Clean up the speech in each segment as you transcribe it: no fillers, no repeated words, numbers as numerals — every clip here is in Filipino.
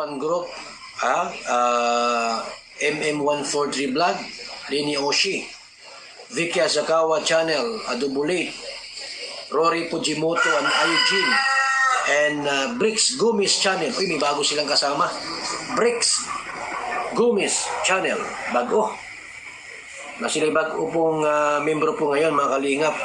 Japan Group, MM143 Vlog, Rini Oshi, Vicky Asakawa Channel, Adubuli, Rory Fujimoto and Ayujin, and Bricks Gumis Channel. Uy, may bago silang kasama. Bricks Gumis Channel. Bago. Na sila bago pong membro po ngayon, mga kalingap.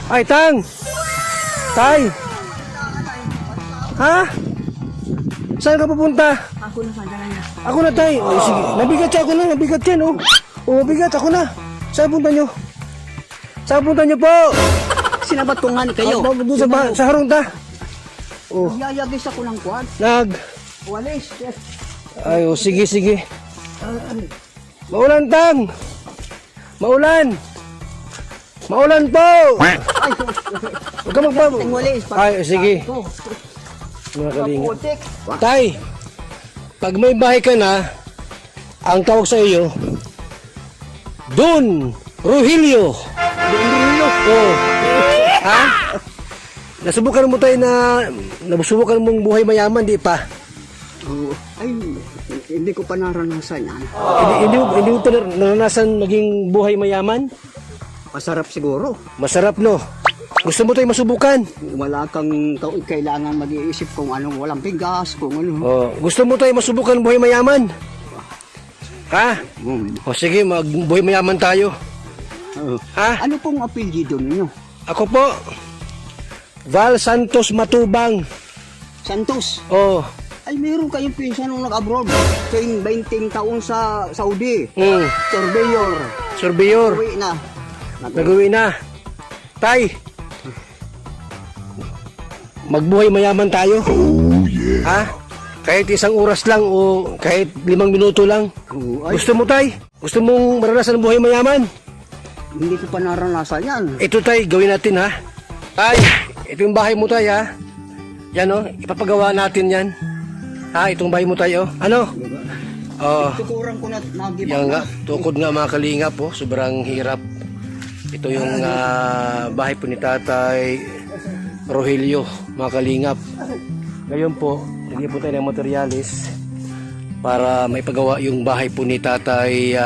Ay, Tang! Tay! Ha? Saan ka pupunta? Ako na pandalan na. Ako na, Tay. Oh, sige. Nabigat siya, ako na. Nabigat yan, oh. Oh, mabigat. Ako na. Saan punta nyo? Saan punta nyo po? Sinabat ko nga ni kayo. Doon sa harong ta. Oh. Yayagis ako ng kwan. Walis. Yes. Ay, oh, sige, sige. Maulan, Tang! Maulan! Maulan po! Ay, Huwag ka magpa... walis. Ay, sige. Mga kalingap. Tay, pag may bahay ka na, ang tawag sa iyo, Don Rogelio. Oh. Ha? Nasubukan mo tayo nasubukan mong buhay mayaman, di pa? Ay, hindi ko pa naranasan yan. Hindi mo pa naranasan maging buhay mayaman? Masarap siguro. Masarap, no? Gusto mo tayo masubukan? Wala kang kailangan mag-iisip kung anong walang bigas, kung ano. Oh, gusto mo tayo masubukan buhay mayaman? Ha? O sige, buhay mayaman tayo. Ha? Ano pong apelyido ninyo? Ako po, Val Santos Matubang. Santos. Oh. Ay, meron kayong pinsan nung nag-abroad. Kayong 20 taon sa Saudi. Surveyor. Surveyor. Uwi na. Nag-uwi na. Tay, magbuhay mayaman tayo. Oh, yeah. Ha? Kahit isang oras lang o kahit 5 minuto lang. Gusto mo, Tay? Gusto mong maranasan ang buhay mayaman? Hindi ko pa naranasan yan. Ito, Tay, gawin natin, ha? Tay, ito yung bahay mo, Tay, ha? Yan, oh, ipapagawa natin yan. Ha, itong bahay mo, Tay, oh. Ano? Tukurang ko na magiba. Yan nga, tukod nga mga kalingap, oh. Sobrang hirap. Ito yung bahay po ni Tatay Rogelio, mga kalingap. Ngayon po, lagyan po tayo ng materialis para maipagawa yung bahay po ni Tatay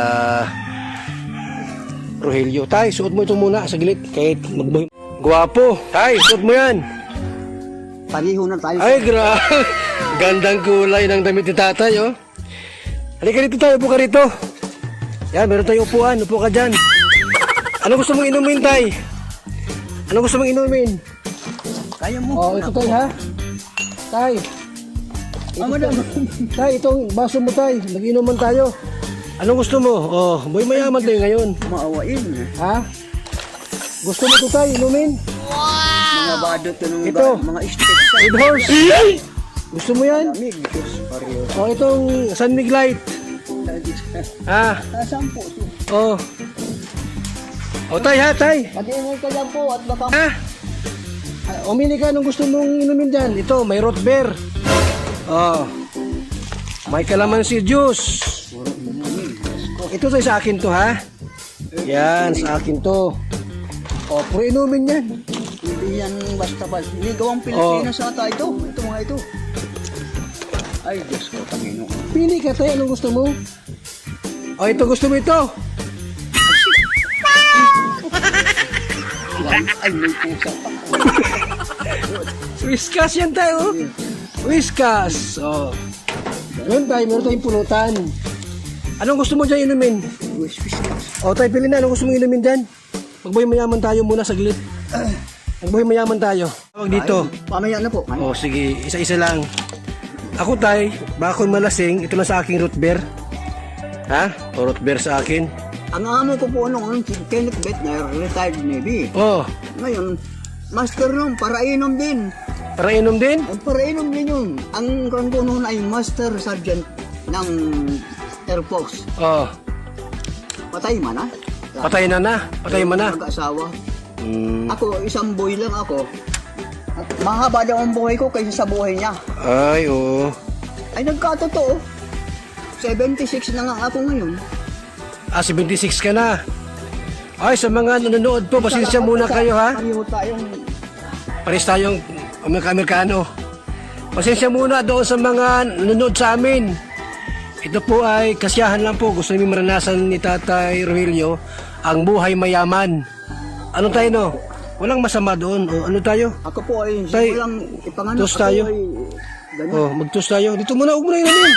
Rogelio. Tay, suot mo ito muna sa gilid. Kahit magbuhay. Guwapo. Tay, suot mo yan. Paniho na tayo. Ay, grabe. Gandang kulay ng damit ni Tatay, oh. Halika dito tayo, upo ka rito. Yan, meron tayong upuan. Upo ka dyan. Ano gusto mong inumin, Tay? Ano gusto mong inumin? Kaya mo. Oh, ito, Tay, ha? Tay. Tay, itong baso mo, Tay. Mag-inuman tayo. Anong gusto mo? Oh, boy mayaman tayo ngayon. Maawain. Ha? Gusto mo ito, Tay, inumin? Mga badot nung Ito. mga steaks. Red horse. Gusto mo yan? Lamig. Pareho. Oh, itong San Mig Light. Ha? Nasaan po? Oh. Oh, Tay, ha, Tay. Pag-iingay ka lang po at baka... Ha? Umili ka anong gusto mong inumin dyan. Ito, may root beer. Oh. May kalamansi juice. Ito tayo sa akin to, ha? Yan, sa akin to. Oh, puro inumin yan. Hindi yan basta-basta. Hindi gawang Pilipinas ata ito. Ito mga ito. Ay, Diyos ko, Panginoon. Pili ka tayo, anong gusto mo? Oh, ito gusto mo ito. Ay, may pusa pa. Whiskas yan tayo. Whiskas. Oh. Ngayon tayo, meron tayong pulutan. Anong gusto mo dyan inumin? Whiskas. O tayo, pili na. Anong gusto mo inumin dyan? Magbuhay mayaman tayo muna saglit. Magbuhay mayaman tayo. Tawag dito. Mamaya na po. O sige, isa-isa lang. Ako tay, baka ako'y malasing, ito lang sa aking root beer. Ha? O root beer sa akin. Ang amo ko po noon, si Kenneth Bettner, retired Navy. Oh, Ngayon, master nun, para inom din. para inom din? Ang para inom din yun. Ang ranggo noon ay Master Sergeant ng Air Force. Oh, Patay man ha? patay na na. Patay mo na. Mag-asawa. Hmm. Ako, isang boy lang ako. Mahaba daw ang buhay ko kaysa sa buhay niya. Ay, oo. Ay, nagkatotoo. 76 na nga ako ngayon. Ah, 76 ka na. Ay, sa mga nanonood po, pasensya muna kayo ha. Pareho tayong Pares tayong Amerikano. Pasensya muna doon sa mga nanonood sa amin. Ito po ay kasiyahan lang po. Gusto namin maranasan ni Tatay Rogelio ang buhay mayaman. Ano tayo no? Walang masama doon. O, ano tayo? ako po ay Tay, simulang ipanganak. toast tayo. Ako ay ganyan. Oh, mag-toast tayo. Dito muna, huwag mo na inumin.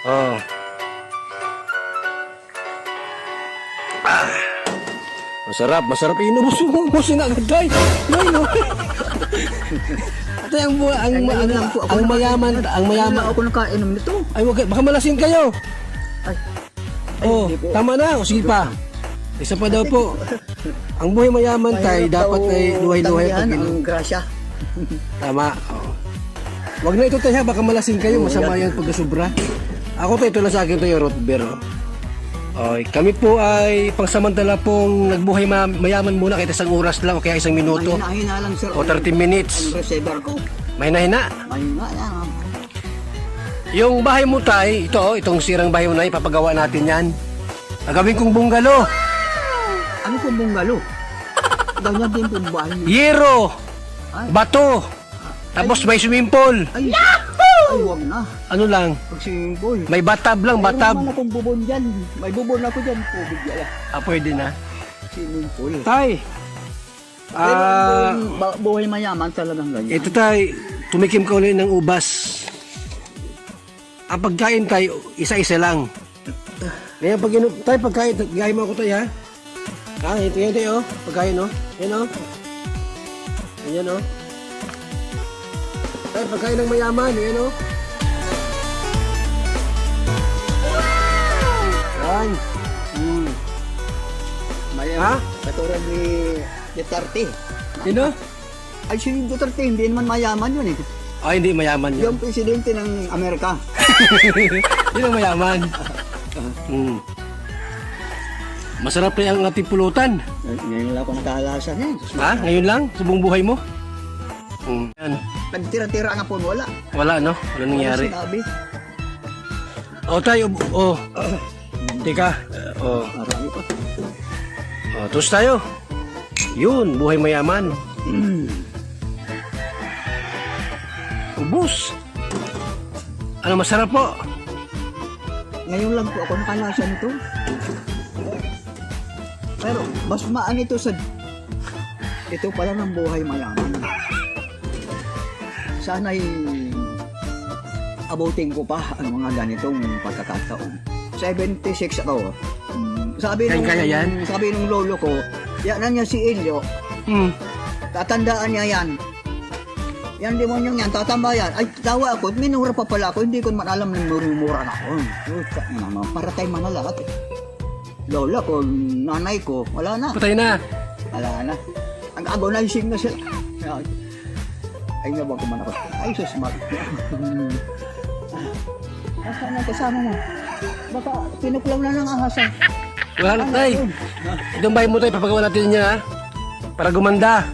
Oh. Masarap, masarap inom. Busog na agad tayo. Ay, no. Ito ang ang mayaman, ang mayaman. Ako nakainom nito. Ay, wag, baka malasing kayo. Ay, Oh, hindi po. tama na. O, sige pa. Isa pa daw po. Ang buhay mayaman tayo, dapat ay luhay-luhay pag tanggihan inom. ang grasya. Tama. Oh. Wag na ito tayo, ha, baka malasing kayo. Masama yan pag sobra. Ako tayo, ito lang sa akin tayo, root beer. Oh. Okay, kami po ay pangsamantala pong nagbuhay mayaman muna kahit isang oras lang o kaya isang minuto Mahina lang sir. o 30 minutes. Ang receiver ko. May nahina. Mahina yan. Yung bahay mo tay, ito oh, itong sirang bahay mo na ipapagawa natin yan. Gagawin kong bungalo. Ano pong bungalo? Ganyan din pong bahay niyo. Yero, Ay. bato, tapos may swimming pool. Ay, ay, wag na. Ano lang, Pag swimming pool. may batab lang, Meron batab. naman akong bubon dyan. May bubon ako dyan. Tubig yan. Ah, pwede na. Swimming pool. Tay, Pero buhay mayaman talagang ganyan. ito tay, tumikim ka ulit ng ubas. Ang pagkain tayo, isa-isa lang. Ngayon, pag tayo pagkain, gaya mo ako tayo ha. Ha, ito yan tayo, pagkain no. Yan o. Yan o. Tayo pagkain ng mayaman, yan o. Yan. Ha? Katulad ni Duterte. Sino? Ay, si Duterte, hindi naman mayaman yun eh. Ay, hindi mayaman yun. Yung presidente ng Amerika. Yun ang mayaman. Hmm. Masarap na yung ating pulutan. Ngayon lang ako nakahalasan yan. Ha? Ngayon lang? Sa buong buhay mo? Yan. Nagtira-tira nga po, wala. Wala, no? Wala nangyari. Sinabi. O tayo, o. Teka. O. Marami pa. O, toast tayo. Yun, buhay mayaman. Ubus. Ano masarap po? Ngayon lang po ako nakalasan nito. Pero mas maan ito sa... Ito pala ng buhay mayaman. Sana'y abutin ko pa ang mga ganitong pagkakataon. 76 ako. Sabi Kaya yan? Sabi nung lolo ko, yan na niya si Elio, tatandaan niya yan. Yan demonyong yan, tatamba yan. Ay, tawa ako, minura pa pala ako, hindi ko man alam na murumura na ako. Para tayo man na lahat eh. Lola ko, nanay ko, wala na. Patay na. Wala na. Ang agonizing na sila. Ay, nabang ko man ako. Ay, so smart. Nasaan ang kasama mo? Baka pinuklaw na ng ahasan. Wala na tayo. Itong bahay mo tayo, papagawa natin niya ha. Para gumanda.